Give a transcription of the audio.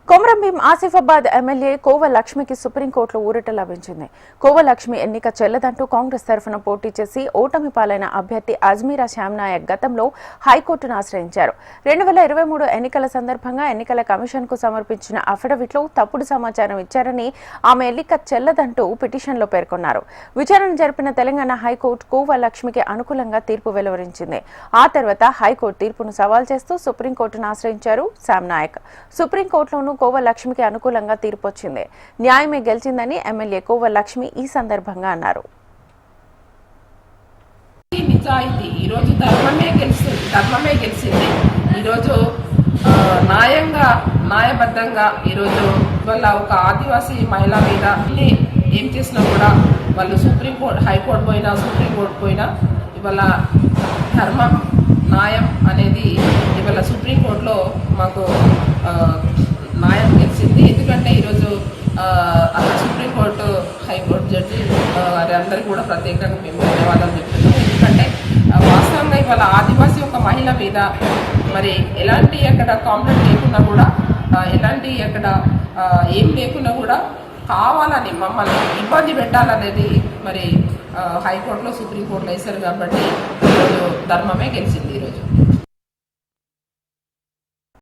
Komaram Bheem Asifabad MLA కోవ లక్ష్మికి సుప్రీంకోర్టులో ఊరట లభించింది. కోవ లక్ష్మి ఎన్నిక చెల్లదంటూ కాంగ్రెస్ తరఫున పోటీ చేసి ఓటమి పాలైన అభ్యర్థి అజ్మీరా శ్యామ్నాయక్ గతంలో హైకోర్టును ఆశ్రయించారు. 2023 ఎన్నికల సందర్భంగా ఎన్నికల కమిషన్కు సమర్పించిన అఫిడవిట్లో తప్పుడు సమాచారం ఇచ్చారని, ఆమె ఎన్నిక చెల్లదంటూ పిటిషన్లో పేర్కొన్నారు. విచారణ జరిపిన తెలంగాణ హైకోర్టు కోవ లక్ష్మికి అనుకూలంగా తీర్పు వెలువరించింది. ఆ తర్వాత హైకోర్టు తీర్పును సవాల్ చేస్తూ సుప్రీంకోర్టును ఆశ్రయించారు శ్యామ్నాయక్. సుప్రీంకోర్టులోనూ కోవ లక్ష్మికి అనుకూలంగా తీర్పు వచ్చింది. న్యాయమే గెలిచిందని ఎమ్మెల్యే కోవ లక్ష్మి ఈ సందర్భంగా అన్నారు. ఈరోజు ధర్మమే గెలిచింది. ఈరోజు న్యాయబద్ధంగా ఈరోజు వల్ల ఒక ఆదివాసీ మహిళ మీద ఏం చేసినా కూడా వాళ్ళు హైకోర్టు పోయినా సుప్రీంకోర్టు పోయినా ఇవాళ ధర్మం న్యాయం అనేది ఇవాళ సుప్రీంకోర్టులో మాకు న్యాయం గెలిచింది. ఎందుకంటే ఈరోజు సుప్రీంకోర్టు హైకోర్టు జడ్జి అందరికీ కూడా ప్రత్యేకంగా మేము ధన్యవాదాలు చెప్తున్నాం. ఎందుకంటే వాస్తవంగా ఇవాళ ఆదివాసీ ఒక మహిళ మీద మరి ఎలాంటి అక్కడ కాంప్లైంట్ లేకున్నా కూడా ఎలాంటి అక్కడ ఏం లేకున్నా కూడా కావాలని మమ్మల్ని ఇబ్బంది పెట్టాలనేది మరి హైకోర్టులో సుప్రీంకోర్టులో వేశారు. కాబట్టి ఈరోజు ధర్మమే గెలిచింది. ఈరోజు